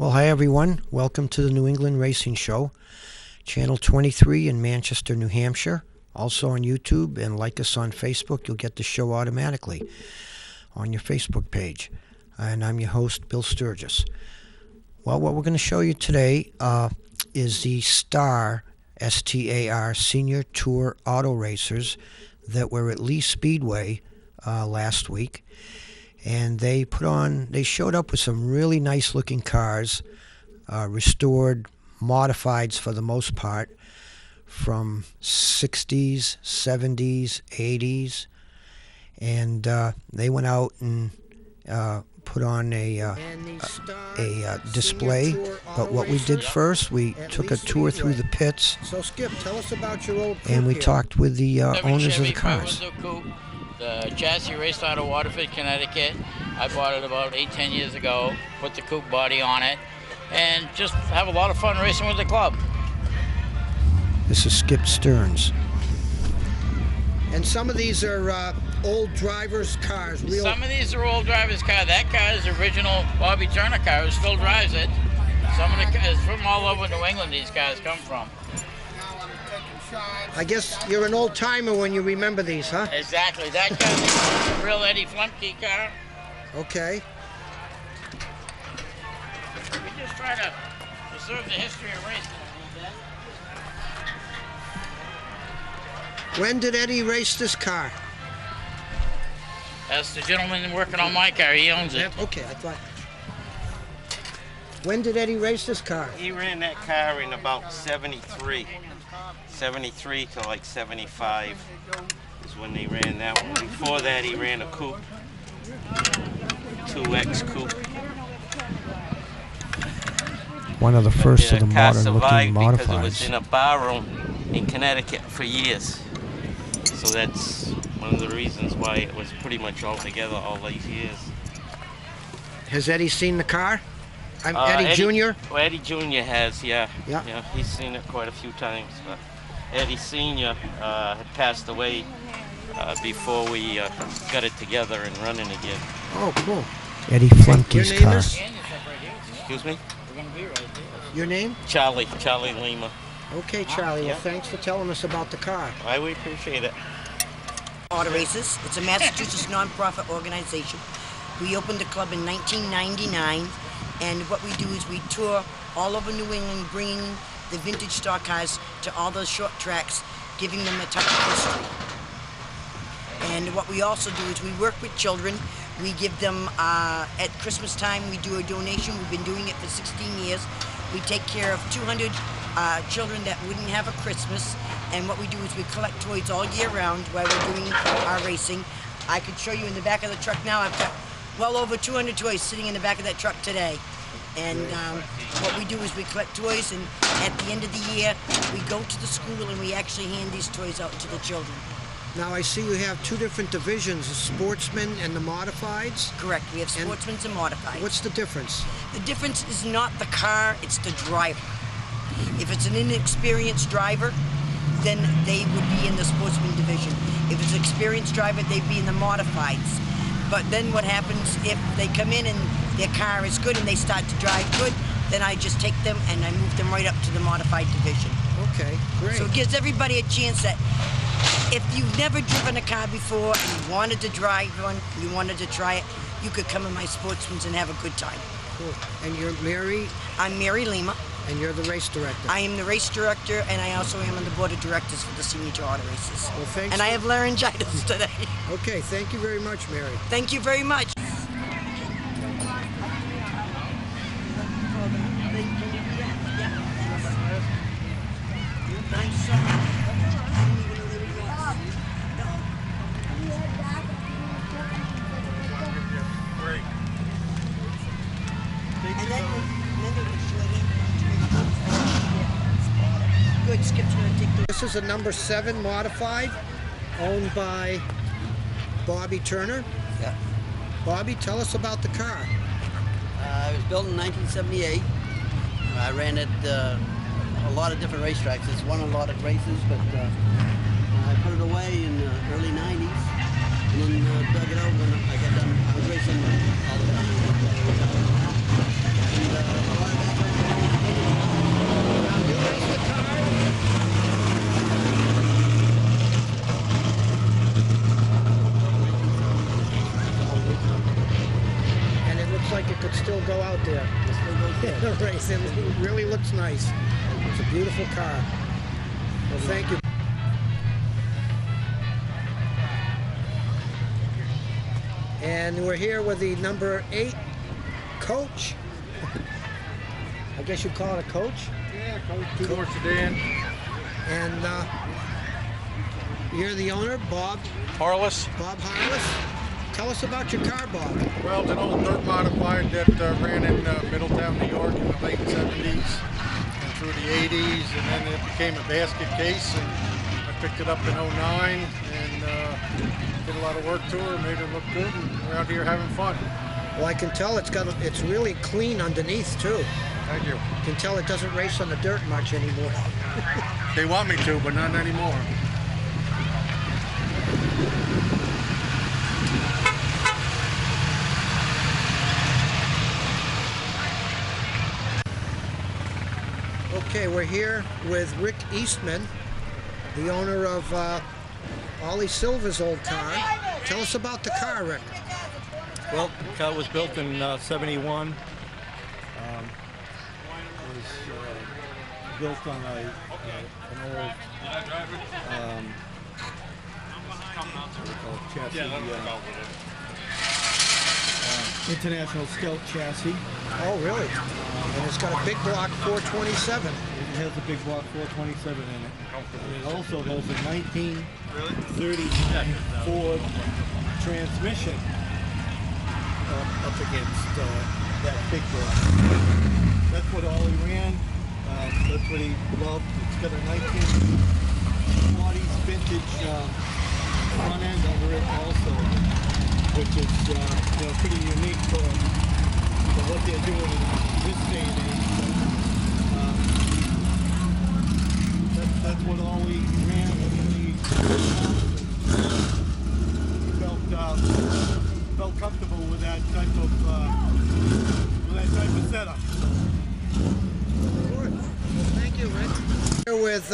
Well, hi everyone. Welcome to the New England Racing Show, Channel 23 in Manchester, New Hampshire. Also on YouTube, and like us on Facebook. You'll get the show automatically on your Facebook page. And I'm your host, Bill Sturgis. Well, what we're going to show you today is the STAR, S-T-A-R, Senior Tour Auto Racers that were at Lee Speedway last week. And they showed up with some really nice looking cars, restored, modifieds for the most part, from 60s, 70s, 80s. And they went out and put on a display. But what we did first, we took a tour through the pits. So Skip, tell us about your old and we talked with the owners of the cars. The chassis raced out of Waterford, Connecticut. I bought it about 8-10 years ago, put the coupe body on it, and just have a lot of fun racing with the club. This is Skip Stearns. And some of these are old drivers' cars. Some of these are old drivers' cars. That car is the original Bobby Turner car, who still drives it. Some of the cars from all over New England, these cars come from. I guess you're an old timer when you remember these, huh? Exactly. That car is a real Eddie Flemke car. Okay. We just try to preserve the history of racing a little bit. When did Eddie race this car? That's the gentleman working on my car. He owns it. Okay, I thought. When did Eddie race this car? He ran that car in about 73. 73 to like 75 is when they ran that one. Before that, he ran a coupe, 2X coupe. One of the first of the modern-looking modifieds. Because it was in a bar room in Connecticut for years. So that's one of the reasons why it was pretty much all together all these years. Has Eddie seen the car? Eddie Jr.? Well, Eddie Jr. has, yeah. Yeah. He's seen it quite a few times. But Eddie Sr. Had passed away before we got it together and running again. Oh, cool. Eddie Flemke's car. Excuse me? Your name? Charlie Lima. Okay, Charlie. Well, thanks for telling us about the car. We appreciate it. Auto Races. It's a Massachusetts non-profit organization. We opened the club in 1999, and what we do is we tour all over New England, bringing the vintage stock cars to all those short tracks, giving them a touch of history. And what we also do is we work with children. We give them, at Christmas time, we do a donation. We've been doing it for 16 years. We take care of 200 children that wouldn't have a Christmas. And what we do is we collect toys all year round while we're doing our racing. I could show you in the back of the truck now. I've got well over 200 toys sitting in the back of that truck today. And what we do is we collect toys, and at the end of the year, we go to the school and we actually hand these toys out to the children. Now I see you have two different divisions, the sportsmen and the modifieds. Correct, we have sportsmen and modifieds. What's the difference? The difference is not the car, it's the driver. If it's an inexperienced driver, then they would be in the sportsman division. If it's an experienced driver, they'd be in the modifieds. But then what happens if they come in and their car is good and they start to drive good, then I just take them and I move them right up to the modified division. Okay, great. So it gives everybody a chance that if you've never driven a car before and you wanted to drive one, you wanted to try it, you could come in my sportsman's and have a good time. Cool. And you're Mary? I'm Mary Lima. And you're the race director? I am the race director, and I also am on the board of directors for the Senior Tour Auto Races. Well, thanks. And I have laryngitis today. Okay, thank you very much, Mary. Thank you very much. This is a number 7 modified, owned by Bobby Turner. Yeah. Bobby, tell us about the car. It was built in 1978. I ran it a lot of different racetracks. It's won a lot of races, but I put it away in the early 90s and then dug it out when I got done. I was racing all the time. And a lot of go out there in a race. It really looks nice. It's a beautiful car. Well, thank you. And we're here with the number 8 coach. I guess you call it a coach? Yeah, coach, two-door sedan. And you're the owner, Bob Harless. Harless. Tell us about your car, Bob. Well, it's an old dirt modified that ran in Middletown, New York in the late 70s and through the 80s, and then it became a basket case, and I picked it up in 09 and did a lot of work to her, made her look good, and we're out here having fun. Well, I can tell it's really clean underneath too. Thank you. You can tell it doesn't race on the dirt much anymore. They want me to, but not anymore. Okay, we're here with Rick Eastman, the owner of Ollie Silver's old car. Tell us about the car, Rick. Well, the car was built in '71. It was built on an old chassis, International Scout chassis. Oh, really? And it's got a big block 427. It has a big block 427 in it. And it also has a 1930 Ford transmission up against that big block. That's what Ollie ran. That's what he loved. It's got a 1940s vintage front end under it also, which is pretty unique for what they're doing in this day and age. That's what Ollie ran when he felt comfortable with that type of setup. Good. Well, thank you, Rick. Here with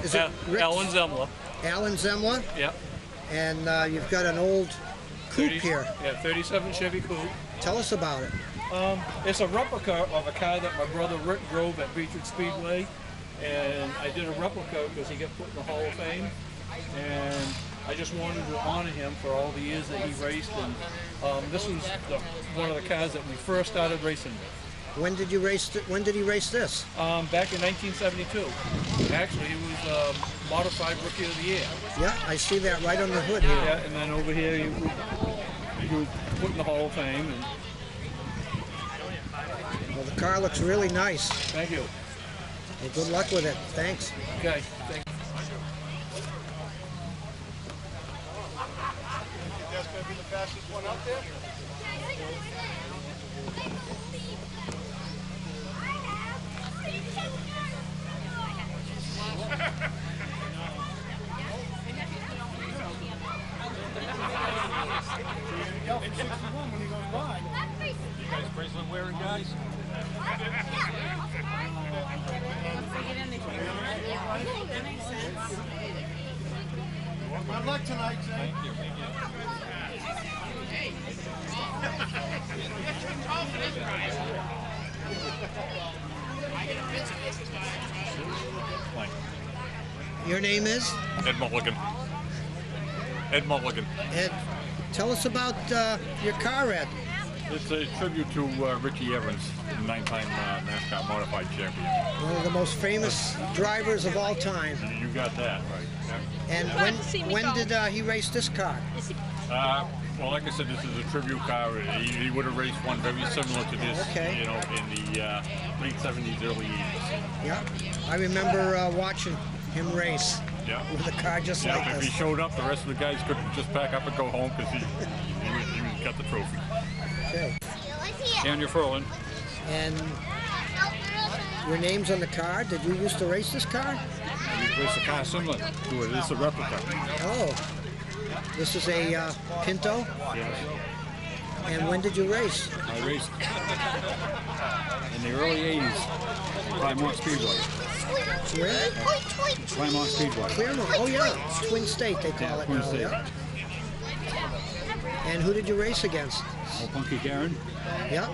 is it Rick? Alan Zemla. Alan Zemla. Yep. And you've got an old coupe here. Yeah, 37 Chevy Coupe. Tell us about it. It's a replica of a car that my brother Rick drove at Beechwood Speedway, and I did a replica because he got put in the Hall of Fame, and I just wanted to honor him for all the years that he raced, and this was one of the cars that we first started racing with. When did you race? When did he race this? Back in 1972. Actually, he was modified Rookie of the Year. Yeah, I see that right on the hood here. Yeah, and then over here he was put in the Hall of Fame. And well, the car looks really nice. Thank you. Well, good luck with it. Thanks. Okay. Thank you. That's going to be the fastest one out there? You guys bracelet wearing guys? Good luck tonight, Jay. Thank you. Thank you. Your name is? Ed Mulligan. Ed Mulligan. Ed, tell us about your car, Ed. It's a tribute to Richie Evans, the 9-time NASCAR modified champion. One of the most famous drivers of all time. You got that, right. Yeah. And when did he race this car? Well, like I said, this is a tribute car. He would have raced one very similar to this, okay, you know, in the late 70s, early 80s. Yeah, I remember watching him race. Yeah. With a car just like if this. he showed up, the rest of the guys could just pack up and go home because he got the trophy. Okay. Daniel Furlan. And your name's on the car. Did you used to race this car? We raced a car similar to it. It's a replica. Oh. This is a Pinto? Yes. And when did you race? I raced in the early 80s, Plymouth Speedway. Where? Plymouth Speedway. Claremont. Oh, yeah. Twin State, they call it Twin now. State. Yeah. And who did you race against? Oh, Punky Karen. Yeah.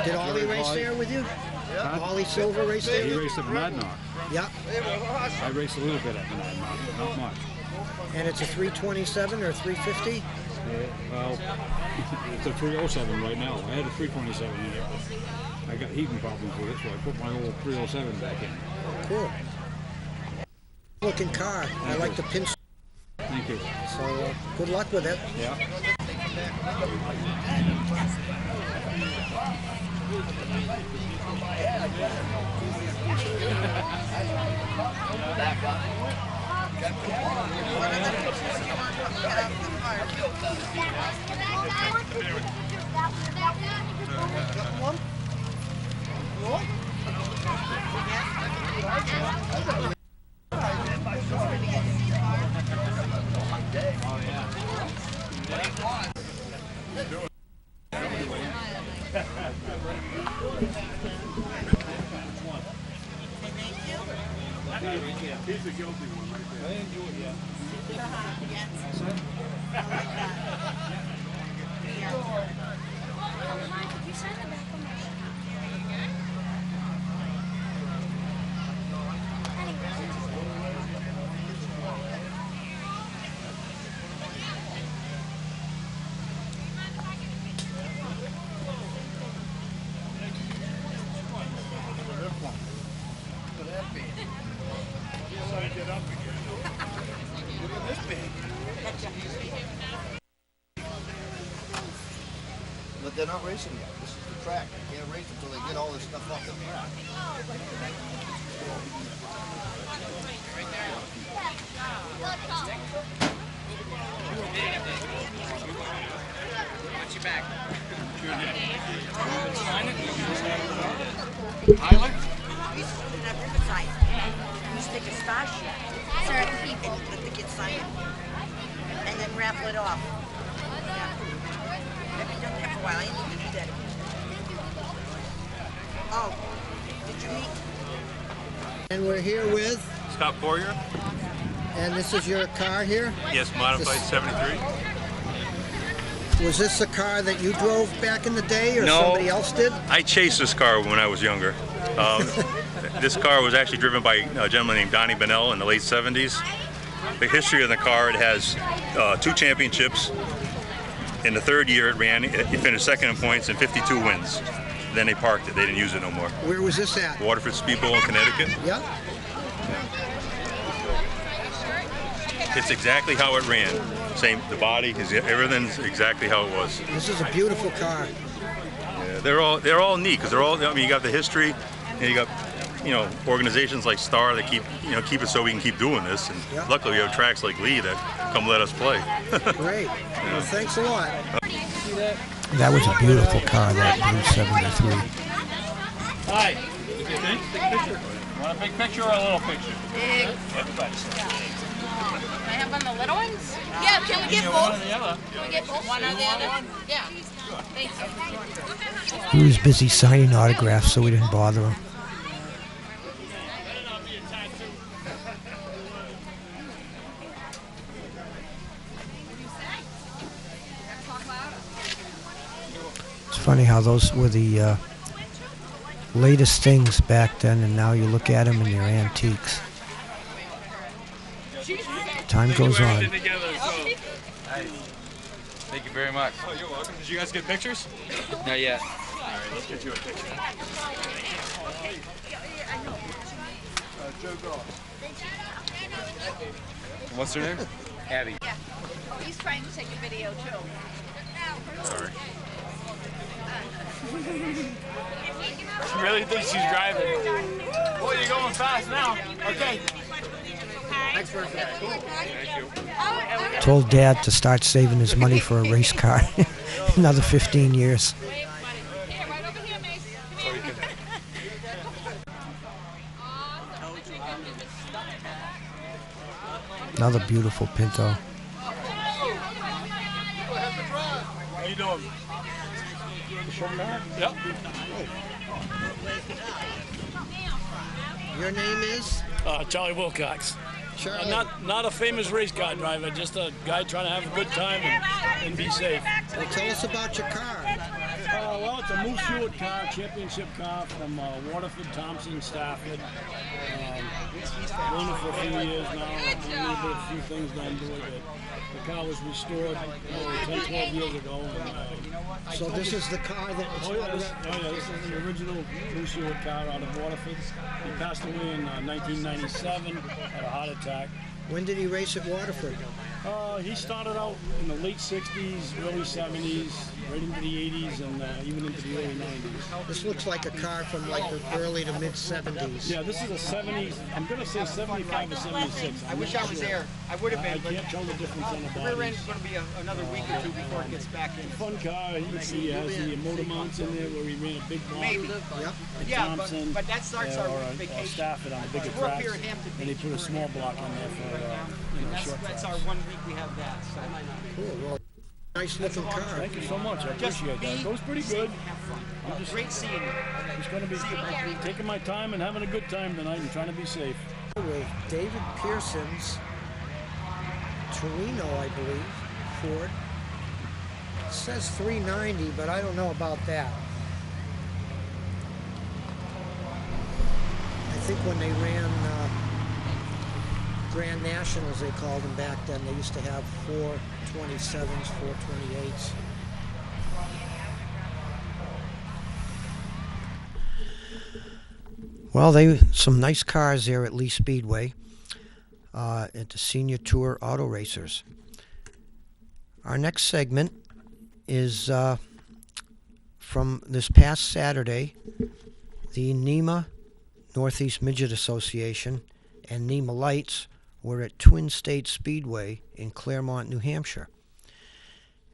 Did Ollie race there with you? Huh? Ollie Silver race there? He raced at Monadnock. Yeah. I raced a little bit at Monadnock, but not much. And it's a 327 or 350? Well, it's a 307 right now. I had a 327 in it, but I got heating problems with it, so I put my old 307 back in. Cool. Looking car. I like the pin. Thank you. So good luck with it. Yeah. He's the guilty one right there. I didn't do it yet. Get up again. Look at this big. But they're not racing yet. This is the track. They can't race until they get all this stuff off the track. What's your back? Tyler? You stick a star sheet. Certain people. Let the kids sign it. And then raffle it off. Yeah. Haven't done that for a while. I didn't even do that. Oh, did you meet? And we're here with? Scott Poirier. And this is your car here? Yes, modified 73. Was this a car that you drove back in the day or No, somebody else did? I chased this car when I was younger. This car was actually driven by a gentleman named Donnie Bennell in the late 70s. The history of the car, it has 2 championships. In the 3rd year it ran, it finished 2nd in points and 52 wins. Then they parked it, they didn't use it no more. Where was this at? Waterford Speedway in Connecticut. Yeah. It's exactly how it ran. Same, the body, everything's exactly how it was. This is a beautiful car. Yeah, they're all neat because they're all. I mean, you got the history, and you got organizations like Star that keep it so we can keep doing this. And luckily, we have tracks like Lee that come let us play. Great. Well, thanks a lot. That was a beautiful car, that blue 73. Hi. Want a big picture or a little picture? Big. Everybody. Can I have one of the little ones? Yeah, can we get both? One or the other. Can we get both? One or the other? Yeah. Thanks. He was busy signing autographs, so we didn't bother him. It's funny how those were the latest things back then, and now you look at them and they're antiques. Time goes on. Thank you very much. Oh, you're welcome. Did you guys get pictures? Not yet. All right, let's get you a picture. Joe Goss. What's her name? Abby. Yeah. He's trying to take a video too. Sorry. She really thinks she's driving. Boy, you're going fast now. Okay. Thanks for Thank you. Told Dad to start saving his money for a race car. Another 15 years. Another beautiful Pinto. How you doing? Yep. Your name is? Charlie Wilcox. Charlie. Not a famous race car driver, just a guy trying to have a good time and be safe. Well, tell us about your car. well, it's a Moose Hewitt car, championship car from Waterford, Thompson, Stafford. Owned it for a few years now. I've done a few things done to it. The car was restored 10, 12 years ago. And, So this is the car that it's this is the original Moose Hewitt car out of Waterford. He passed away in 1997, had a heart attack. When did he race at Waterford? He started out in the late 60s, early 70s, right into the 80s, and even into the early 90s. This looks like a car from like the early to mid 70s. Yeah, this is a 70s. I'm going to say 75 or 76. I wish I was there. I would have been. I can't tell the difference on the The body. rear end's going to be another week or two before it gets back in. Fun car. You can see he has the motor mounts in there where he ran a big block. Maybe. Yep. Yeah, Thompson, but that starts our vacation. Or Stafford on the bigger We're up tracks. here at Hampton And he put a small block in there for short that's tracks. our 1 week we have that. So. Cool. Well, nice looking car. Thank you so much. I Just appreciate that. It goes pretty good. Have fun. I'm just, Great seeing you. just going to be taking my time and having a good time tonight and trying to be safe. With David Pearson's Torino, I believe, Ford. It says 390, but I don't know about that. I think when they ran Grand Nationals, they called them back then, they used to have 427s, 428s. Well, some nice cars there at Lee Speedway at the Senior Tour Auto Racers. Our next segment is from this past Saturday. The NEMA, Northeast Midget Association, and NEMA Lights were at Twin State Speedway in Claremont, New Hampshire.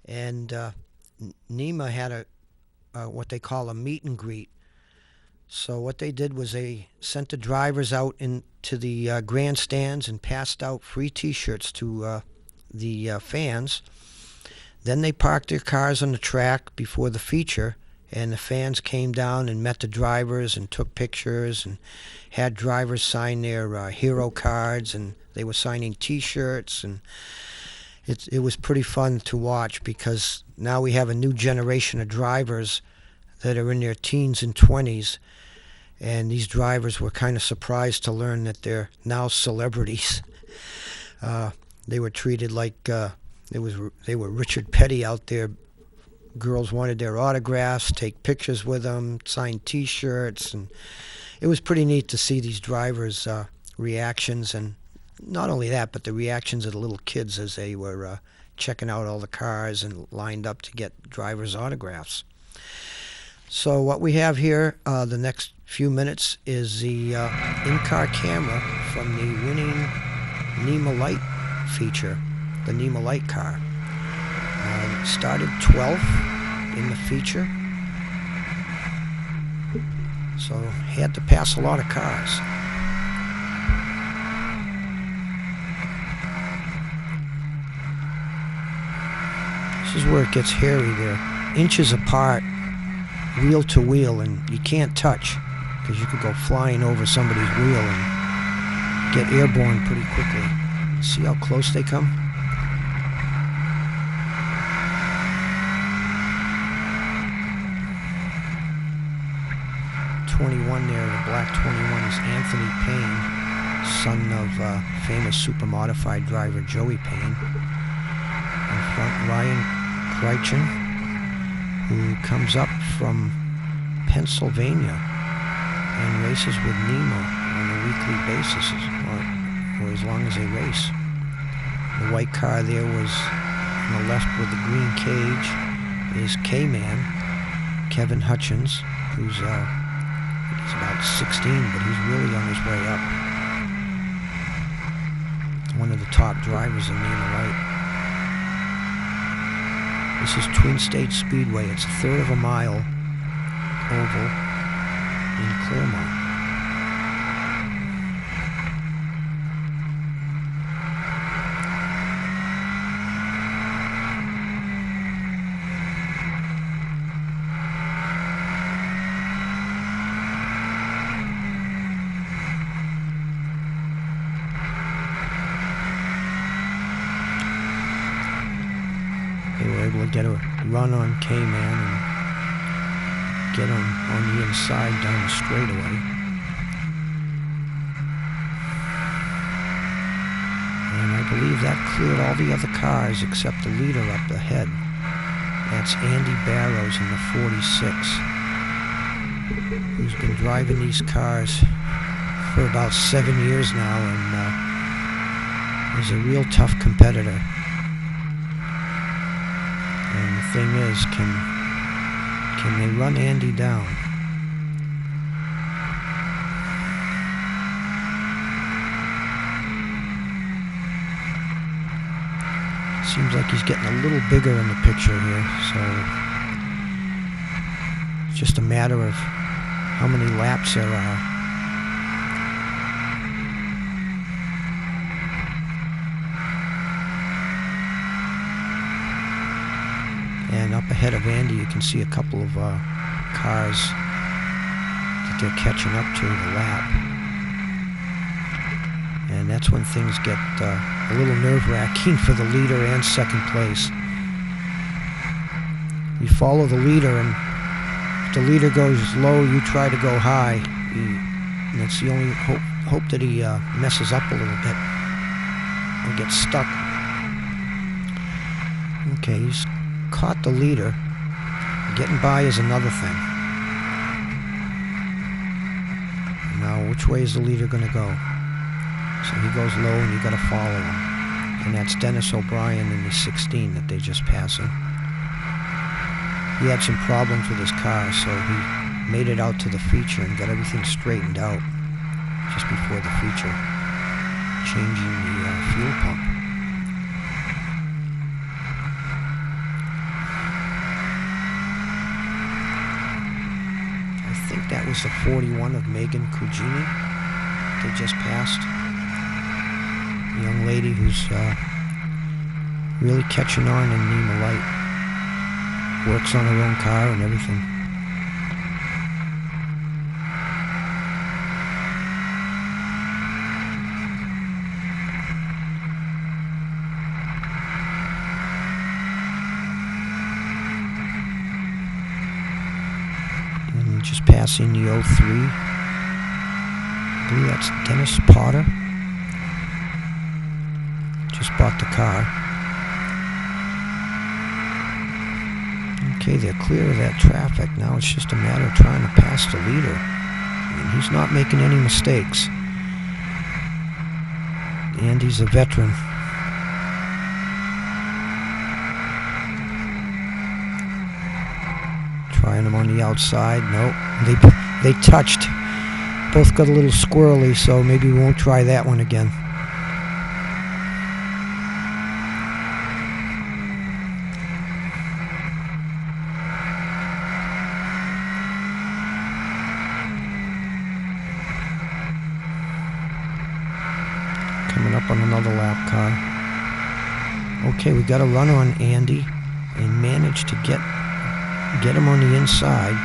And NEMA had what they call a meet and greet. So what they did was they sent the drivers out into the grandstands and passed out free T-shirts to the fans. Then they parked their cars on the track before the feature, and the fans came down and met the drivers and took pictures and had drivers sign their hero cards, and they were signing T-shirts, and it was pretty fun to watch because now we have a new generation of drivers that are in their teens and 20s, and these drivers were kind of surprised to learn that they're now celebrities. They were treated like they were Richard Petty out there. Girls wanted their autographs, take pictures with them, sign T-shirts, and it was pretty neat to see these drivers' reactions, and not only that, but the reactions of the little kids as they were checking out all the cars and lined up to get drivers' autographs. So what we have here, the next few minutes, is the in-car camera from the winning NEMA Lite feature, the NEMA Lite car. Started 12th in the feature, so had to pass a lot of cars. This is where it gets hairy. They're inches apart, wheel to wheel, and you can't touch because you could go flying over somebody's wheel and get airborne pretty quickly. See how close they come? There, the black 21 is Anthony Payne, son of famous super modified driver Joey Payne. In front, Ryan Kreitchen, who comes up from Pennsylvania and races with NEMA on a weekly basis, or as long as they race. The white car there was on the left with the green cage is K-Man, Kevin Hutchins, who's he's about 16, but he's really on his way up. One of the top drivers in NEMA Lite. This is Twin State Speedway. It's a third of a mile oval in Claremont. Get a run on K-Man, get on the inside down the straightaway. And I believe that cleared all the other cars except the leader up ahead. That's Andy Barrows in the 46, who's been driving these cars for about 7 years now, and is a real tough competitor. And the thing is, can they run Andy down? Seems like he's getting a little bigger in the picture here, so it's just a matter of how many laps there are. And up ahead of Andy, you can see a couple of cars that they're catching up to the lap. And that's when things get a little nerve-wracking for the leader and second place. You follow the leader, and if the leader goes low, you try to go high. And it's the only hope that he messes up a little bit or gets stuck. Okay, he's caught the leader. Getting by is another thing. Now, which way is the leader going to go? So he goes low, and you got to follow him. And that's Dennis O'Brien in the 16 that they just passing. He had some problems with his car, so he made it out to the feature and got everything straightened out just before the feature, changing the fuel pump. I think that was the 41 of Megan Cugini they just passed. A young lady who's really catching on in NEMA Lite. Works on her own car and everything. And just passing the 03. I believe that's Dennis Potter. Just bought the car. Okay, they're clear of that traffic. Now it's just a matter of trying to pass the leader. I mean, he's not making any mistakes. Andy's a veteran. Trying him on the outside. Nope. They touched. Both got a little squirrely, so maybe we won't try that one again. Coming up on another lap car. Okay, we got a runner on Andy and managed to get him on the inside.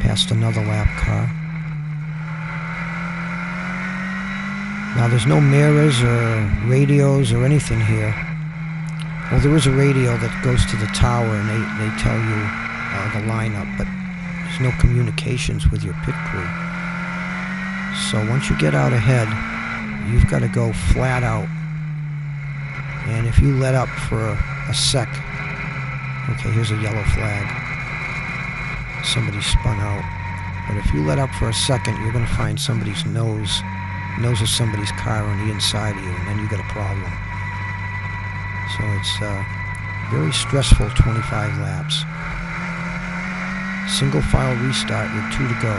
Past another lap car. Now there's no mirrors or radios or anything here. Well, there is a radio that goes to the tower and they tell you the lineup, but there's no communications with your pit crew. So once you get out ahead, you've got to go flat out. And if you let up for a sec, okay, here's a yellow flag. Somebody spun out. But if you let up for a second, you're going to find somebody's nose of somebody's car on the inside of you, and then you got a problem. So it's very stressful 25 laps. Single file restart with 2 to go.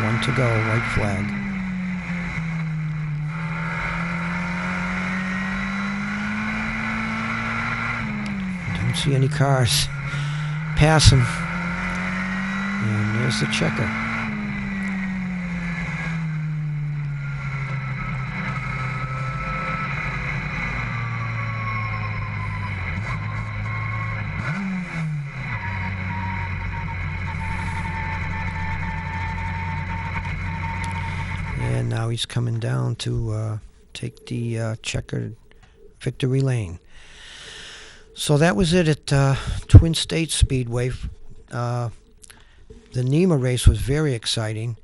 One to go, white flag. Don't see any cars passing. And there's the checker. And now he's coming down to take the checkered victory lane. So that was it at Twin States Speedway. The NEMA race was very exciting.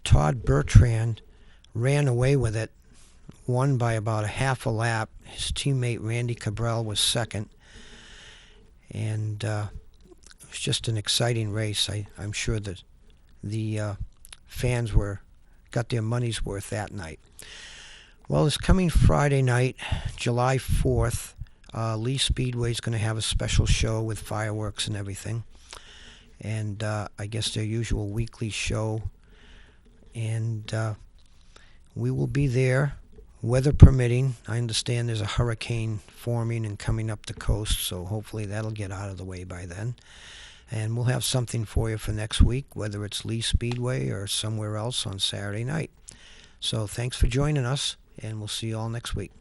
Todd Bertrand ran away with it, won by about a half a lap. His teammate Randy Cabral was second. And it was just an exciting race. I'm sure that the fans got their money's worth that night. Well, this coming Friday night, July 4th, Lee Speedway is going to have a special show with fireworks and everything. And I guess their usual weekly show. And we will be there, weather permitting. I understand there's a hurricane forming and coming up the coast, so hopefully that'll get out of the way by then. And we'll have something for you for next week, whether it's Lee Speedway or somewhere else on Saturday night. So thanks for joining us, and we'll see you all next week.